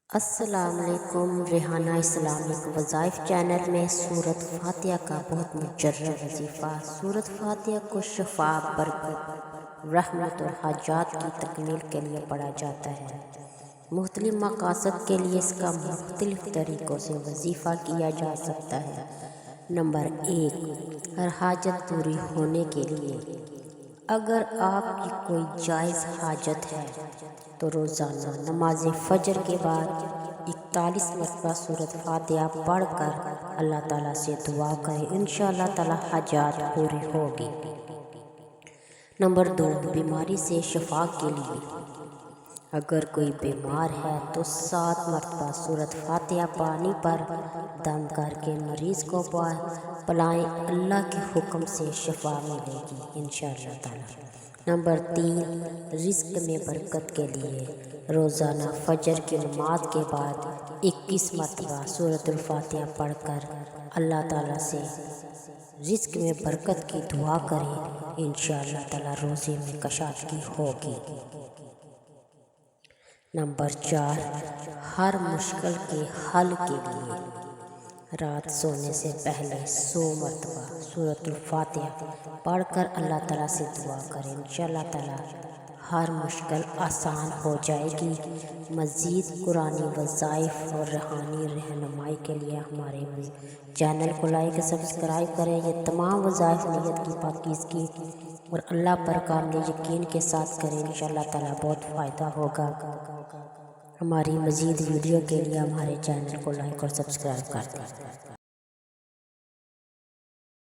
السلام علیکم۔ ریحانہ اسلامک وظائف چینل میں سورۃ فاتحہ کا بہت مجرب وظیفہ۔ سورۃ فاتحہ کو شفا، برکت، رحمت اور حاجات کی تکمیل کے لیے پڑھا جاتا ہے۔ مختلف مقاصد کے لیے اس کا مختلف طریقوں سے وظیفہ کیا جا سکتا ہے۔ نمبر 1، ہر حاجت پوری ہونے کے لیے۔ اگر آپ کی کوئی جائز حاجت ہے تو روزانہ نماز فجر کے بعد 41 مرتبہ سورۃ فاتحہ پڑھ کر اللہ تعالیٰ سے دعا کریں، انشاءاللہ تعالیٰ حاجات پوری ہوگی۔ نمبر 2، بیماری سے شفا کے لیے۔ اگر کوئی بیمار ہے تو 7 مرتبہ سورۃ فاتحہ پانی پر دم کر کے مریض کو پلائیں، اللہ کے حکم سے شفا ملے گی انشاءاللہ تعالی۔ نمبر 3، رزق میں برکت کے لیے۔ روزانہ فجر کی نماز کے بعد 21 مرتبہ سورۃ الفاتحہ پڑھ کر اللہ تعالیٰ سے رزق میں برکت کی دعا کریں، انشاءاللہ تعالی روزے میں کشادگی ہوگی۔ نمبر 4، ہر مشکل کے حل کے لیے۔ رات سونے سے پہلے 100 مرتبہ سورۃ الفاتحہ پڑھ کر اللہ تعالیٰ سے دعا کریں، انشاءاللہ تعالیٰ ہر مشکل آسان ہو جائے گی۔ مزید قرآنی وظائف اور روحانی رہنمائی کے لیے ہمارے چینل کو لائک سبسکرائب کریں۔ یہ تمام وظائف نیت کی پاکیزگی اور اللہ پر کامل یقین کے ساتھ کریں، انشاءاللہ تعالیٰ بہت فائدہ ہوگا۔ ہماری مزید ویڈیو کے لیے ہمارے چینل کو لائک اور سبسکرائب کر دیں۔